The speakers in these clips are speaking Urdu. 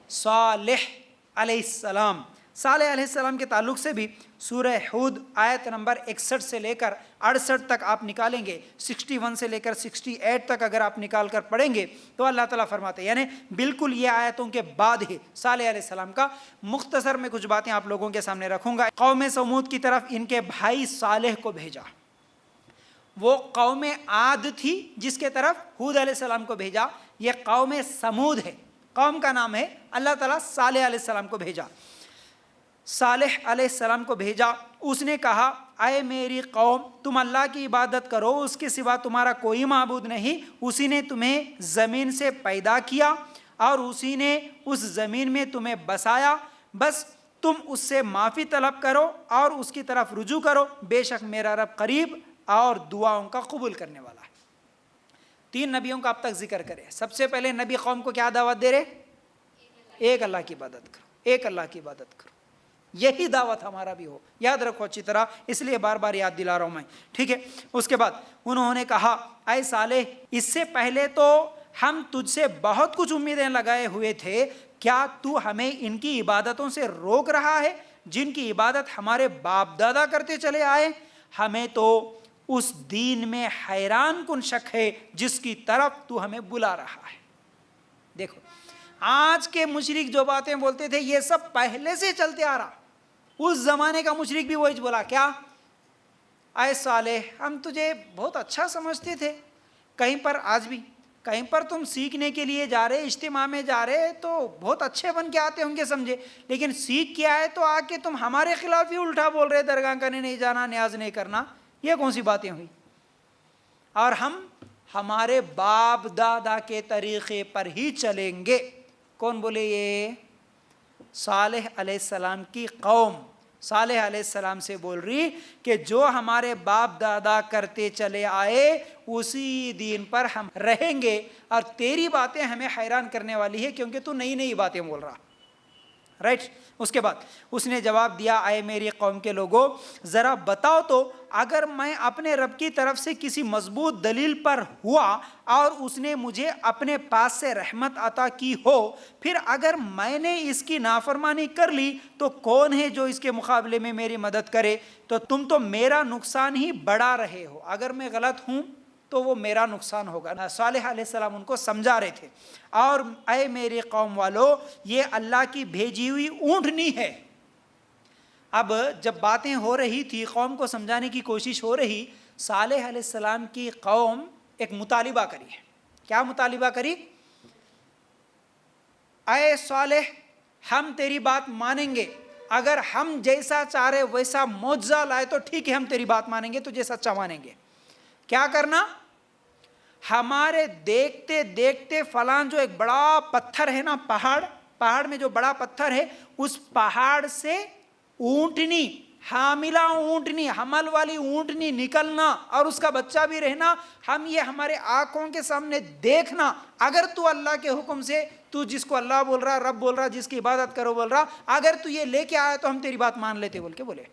صالح علیہ السلام. صالح علیہ السلام کے تعلق سے بھی سورہ ہود آیت نمبر 61 سے لے کر 68 تک آپ نکالیں گے، 61 سے لے کر 68 تک اگر آپ نکال کر پڑھیں گے تو اللہ تعالیٰ فرماتے ہیں، یعنی بالکل یہ آیتوں کے بعد ہی صالح علیہ السلام کا. مختصر میں کچھ باتیں آپ لوگوں کے سامنے رکھوں گا. قوم سمود کی طرف ان کے بھائی صالح کو بھیجا. وہ قوم عاد تھی جس کے طرف ہود علیہ السلام کو بھیجا. یہ قوم سمود ہے، قوم کا نام ہے. اللہ تعالیٰ صالح علیہ السلام کو بھیجا. صالح علیہ السلام کو بھیجا. اس نے کہا اے میری قوم، تم اللہ کی عبادت کرو، اس کے سوا تمہارا کوئی معبود نہیں. اسی نے تمہیں زمین سے پیدا کیا اور اسی نے اس زمین میں تمہیں بسایا. بس تم اس سے معافی طلب کرو اور اس کی طرف رجوع کرو. بے شک میرا رب قریب اور دعاؤں کا قبول کرنے والا ہے. 3 نبیوں کا اب تک ذکر کرے. سب سے پہلے نبی قوم کو کیا دعوت دے رہے؟ ایک اللہ کی عبادت کرو، ایک اللہ کی عبادت کرو. یہی دعوت ہمارا بھی ہو، یاد رکھو اچھی طرح، اس لیے بار بار یاد دلا رہا ہوں میں، ٹھیک ہے. اس کے بعد انہوں نے کہا اے صالح، اس سے پہلے تو ہم تجھ سے بہت کچھ امیدیں لگائے ہوئے تھے، کیا تو ہمیں ان کی عبادتوں سے روک رہا ہے جن کی عبادت ہمارے باپ دادا کرتے چلے آئے؟ ہمیں تو اس دین میں حیران کن شک ہے جس کی طرف تو ہمیں بلا رہا ہے. دیکھو آج کے مشرک جو باتیں بولتے تھے یہ سب پہلے سے چلتے آ رہا. اس زمانے کا مشرک بھی وہی بولا، کیا اے صالح ہم تجھے بہت اچھا سمجھتے تھے، کہیں پر آج بھی کہیں پر تم سیکھنے کے لیے جا رہے، اجتماع میں جا رہے تو بہت اچھے بن کے آتے ہوں گے سمجھے، لیکن سیکھ کے آئے تو آ کے تم ہمارے خلاف ہی الٹا بول رہے، درگاہ کرنے نہیں جانا، نیاز نہیں کرنا. یہ کون سی باتیں ہوئی؟ اور ہم ہمارے باپ دادا کے طریقے پر ہی چلیں گے. کون بولے؟ یہ صالح علیہ السلام کی قوم صالح علیہ السلام سے بول رہی کہ جو ہمارے باپ دادا کرتے چلے آئے اسی دین پر ہم رہیں گے، اور تیری باتیں ہمیں حیران کرنے والی ہے کیونکہ تو نئی نئی باتیں بول رہا. رائٹ. اس کے بعد اس نے جواب دیا اے میری قوم کے لوگوں، ذرا بتاؤ تو اگر میں اپنے رب کی طرف سے کسی مضبوط دلیل پر ہوا اور اس نے مجھے اپنے پاس سے رحمت عطا کی ہو، پھر اگر میں نے اس کی نافرمانی کر لی تو کون ہے جو اس کے مقابلے میں میری مدد کرے؟ تو تم تو میرا نقصان ہی بڑھا رہے ہو. اگر میں غلط ہوں تو وہ میرا نقصان ہوگا. صالح علیہ السلام ان کو سمجھا رہے تھے. اور اے میری قوم والو، یہ اللہ کی بھیجی ہوئی اونٹنی ہے. اب جب باتیں ہو رہی تھی، قوم کو سمجھانے کی کوشش ہو رہی، صالح علیہ السلام کی قوم ایک مطالبہ کری ہے. کیا مطالبہ کری؟ اے صالح ہم تیری بات مانیں گے، اگر ہم جیسا چاہ رہے ویسا معجزہ لائے تو ٹھیک ہے، ہم تیری بات مانیں گے، تجھے سچا مانیں گے. کیا کرنا؟ ہمارے دیکھتے دیکھتے فلاں جو ایک بڑا پتھر ہے نا، پہاڑ میں جو بڑا پتھر ہے، اس پہاڑ سے اونٹنی، حاملہ اونٹنی، حمل والی اونٹنی نکلنا اور اس کا بچہ بھی رہنا، ہم یہ ہمارے آنکھوں کے سامنے دیکھنا. اگر تو اللہ کے حکم سے، تو جس کو اللہ بول رہا، رب بول رہا، جس کی عبادت کرو بول رہا، اگر تو یہ لے کے آیا تو ہم تیری بات مان لیتے بول کے بولے.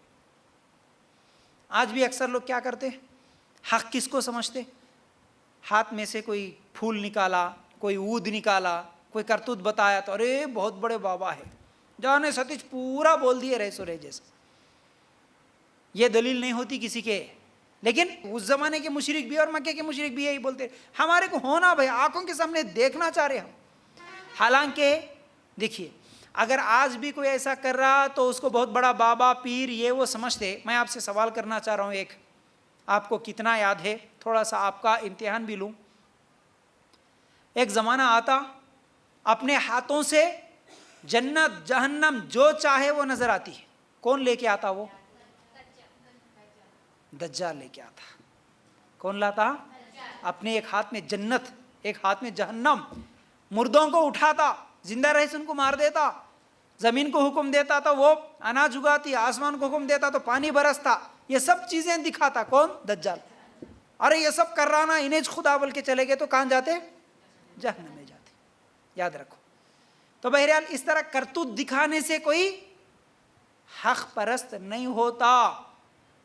آج بھی اکثر لوگ کیا کرتے؟ حق کس کو سمجھتے؟ ہاتھ میں سے کوئی پھول نکالا، کوئی عود نکالا، کوئی کرتوت بتایا تو ارے بہت بڑے بابا ہے، جانے ستیج پورا بول دیے رہے سو رہے جیسا. یہ دلیل نہیں ہوتی کسی کے. لیکن اس زمانے کے مشرک بھی اور مکے کے مشرک بھی یہی بولتے، ہمارے کو ہونا بھائی، آنکھوں کے سامنے دیکھنا چاہ رہے ہم. حالانکہ دیکھیے اگر آج بھی کوئی ایسا کر رہا تو اس کو بہت بڑا بابا، پیر، یہ وہ سمجھتے. میں آپ سے سوال کرنا چاہ رہا ہوں، ایک آپ کو کتنا یاد ہے، تھوڑا سا آپ کا امتحان بھی لوں. ایک زمانہ آتا اپنے ہاتھوں سے جنت جہنم جو چاہے وہ نظر آتی ہے. کون لے کے آتا؟ وہ دجال لے کے آتا. کون لاتا؟ اپنے ایک ہاتھ میں جنت، ایک ہاتھ میں جہنم. مردوں کو اٹھاتا، زندہ رہے سے ان کو مار دیتا. زمین کو حکم دیتا تو وہ اناج اگاتی، آسمان کو حکم دیتا تو پانی برستا. یہ سب چیزیں دکھاتا. کون؟ دجال. ارے یہ سب کر رہا نا، انہیں خدا بول کے چلے گئے تو کہاں جاتے؟ جہنم میں جاتے. یاد رکھو. تو بہرحال اس طرح کرتوت دکھانے سے کوئی حق پرست نہیں ہوتا.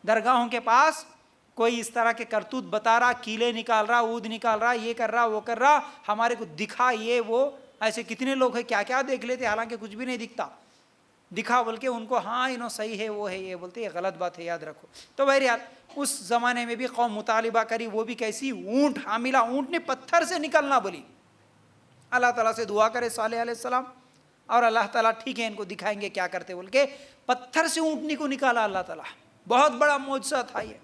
درگاہوں کے پاس کوئی اس طرح کے کرتوت بتا رہا، کیلے نکال رہا، عود نکال رہا، یہ کر رہا، وہ کر رہا، ہمارے کو دکھا یہ وہ، ایسے کتنے لوگ ہیں کیا کیا دیکھ لیتے حالانکہ کچھ بھی نہیں دکھتا، دکھا بول کے ان کو ہاں انہوں صحیح ہے وہ ہے یہ بولتے، یہ غلط بات ہے یاد رکھو۔ تو بہرحال اس زمانے میں بھی قوم مطالبہ کری، وہ بھی کیسی، اونٹ حاملہ، اونٹ نے پتھر سے نکلنا بولی۔ اللہ تعالیٰ سے دعا کرے صالح علیہ السلام، اور اللہ تعالیٰ ٹھیک ہے ان کو دکھائیں گے کیا کرتے بول کے پتھر سے اونٹنی کو نکالا اللہ تعالیٰ۔ بہت بڑا معجزہ تھا یہ۔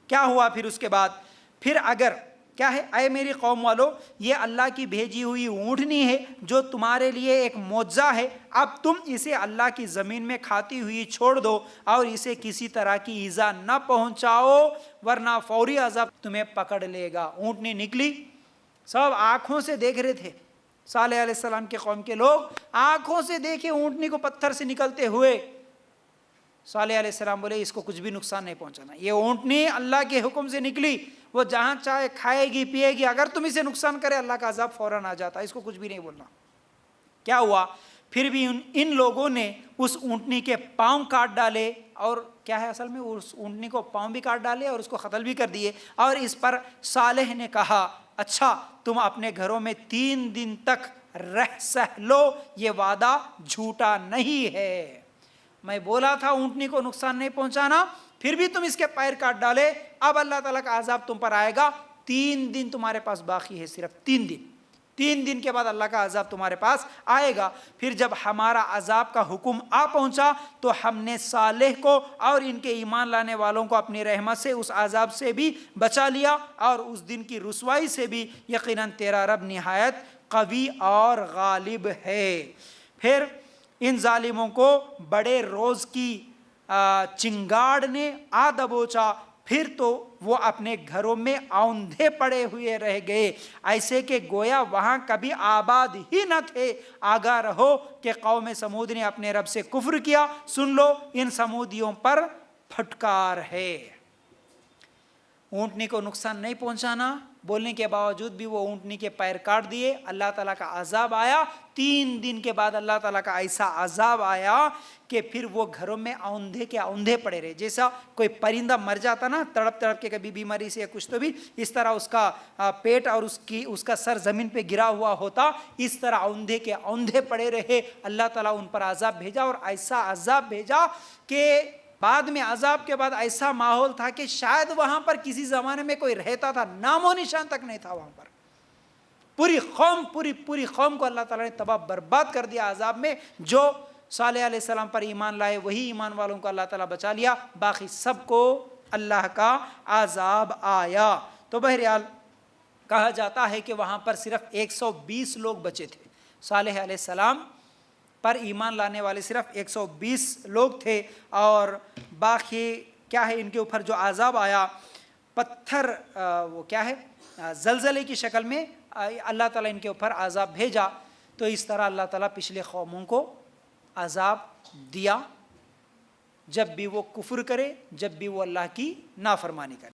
کیا ہوا پھر اس کے بعد؟ پھر اگر کیا ہے، اے میری قوم والو، یہ اللہ کی بھیجی ہوئی اونٹنی ہے جو تمہارے لیے ایک معجزہ ہے، اب تم اسے اللہ کی زمین میں کھاتی ہوئی چھوڑ دو اور اسے کسی طرح کی ایذا نہ پہنچاؤ ورنہ فوری عذاب تمہیں پکڑ لے گا۔ اونٹنی نکلی، سب آنکھوں سے دیکھ رہے تھے، صالح علیہ السلام کے قوم کے لوگ آنکھوں سے دیکھے اونٹنی کو پتھر سے نکلتے ہوئے۔ صالح علیہ السلام بولے اس کو کچھ بھی نقصان نہیں پہنچانا، یہ اونٹنی اللہ کے حکم سے نکلی، وہ جہاں چاہے کھائے گی پیے گی، اگر تم اسے نقصان کرے اللہ کا عذاب فوراً آ جاتا، اس کو کچھ بھی نہیں بولنا۔ کیا ہوا پھر بھی ان لوگوں نے اس اونٹنی کے پاؤں کاٹ ڈالے، اور کیا ہے اصل میں اس اونٹنی کو پاؤں بھی کاٹ ڈالے اور اس کو قتل بھی کر دیے۔ اور اس پر صالح نے کہا اچھا تم اپنے گھروں میں 3 دن تک رہ سہ لو، یہ وعدہ جھوٹا نہیں ہے، میں بولا تھا اونٹنی کو نقصان نہیں پہنچانا، پھر بھی تم اس کے پیر کاٹ ڈالے، اب اللہ تعالیٰ کا عذاب تم پر آئے گا، 3 دن تمہارے پاس باقی ہے، صرف 3 دن، 3 دن کے بعد اللہ کا عذاب تمہارے پاس آئے گا۔ پھر جب ہمارا عذاب کا حکم آ پہنچا تو ہم نے صالح کو اور ان کے ایمان لانے والوں کو اپنی رحمت سے اس عذاب سے بھی بچا لیا، اور اس دن کی رسوائی سے بھی، یقیناً تیرا رب نہایت قوی اور غالب ہے۔ پھر ان ظالموں کو بڑے روز کی چنگاڑ نے آ دبوچا، پھر تو وہ اپنے گھروں میں اوندھے پڑے ہوئے رہ گئے، ایسے کہ گویا وہاں کبھی آباد ہی نہ تھے۔ آگاہ رہو کہ قوم سمود نے اپنے رب سے کفر کیا، سن لو ان سمودیوں پر پھٹکار ہے۔ اونٹنی کو نقصان نہیں پہنچانا بولنے کے باوجود بھی وہ اونٹنی کے پیر کاٹ دیے، اللہ تعالیٰ کا عذاب آیا۔ 3 دن کے بعد اللہ تعالیٰ کا ایسا عذاب آیا کہ پھر وہ گھروں میں اوندھے کے اوندھے پڑے رہے، جیسا کوئی پرندہ مر جاتا نا تڑپ تڑپ کے کبھی بیماری سے یا کچھ تو بھی، اس طرح اس کا پیٹ اور اس کا سر زمین پہ گرا ہوا ہوتا، اس طرح اوندھے کے اوندھے پڑے رہے۔ اللہ تعالیٰ ان پر عذاب بھیجا، اور ایسا عذاب بھیجا کہ بعد میں عذاب کے بعد ایسا ماحول تھا کہ شاید وہاں پر کسی زمانے میں کوئی رہتا تھا، نام و نشان تک نہیں تھا وہاں پر۔ پوری قوم کو اللہ تعالیٰ نے تباہ برباد کر دیا عذاب میں۔ جو صالح علیہ السلام پر ایمان لائے وہی ایمان والوں کو اللہ تعالیٰ بچا لیا، باقی سب کو اللہ کا عذاب آیا۔ تو بہرحال کہا جاتا ہے کہ وہاں پر صرف 120 لوگ بچے تھے، صالح علیہ السلام پر ایمان لانے والے صرف 120 لوگ تھے، اور باقی کیا ہے ان کے اوپر جو عذاب آیا، پتھر وہ کیا ہے زلزلے کی شکل میں اللہ تعالیٰ ان کے اوپر عذاب بھیجا۔ تو اس طرح اللہ تعالیٰ پچھلے قوموں کو عذاب دیا، جب بھی وہ کفر کرے، جب بھی وہ اللہ کی نافرمانی کرے۔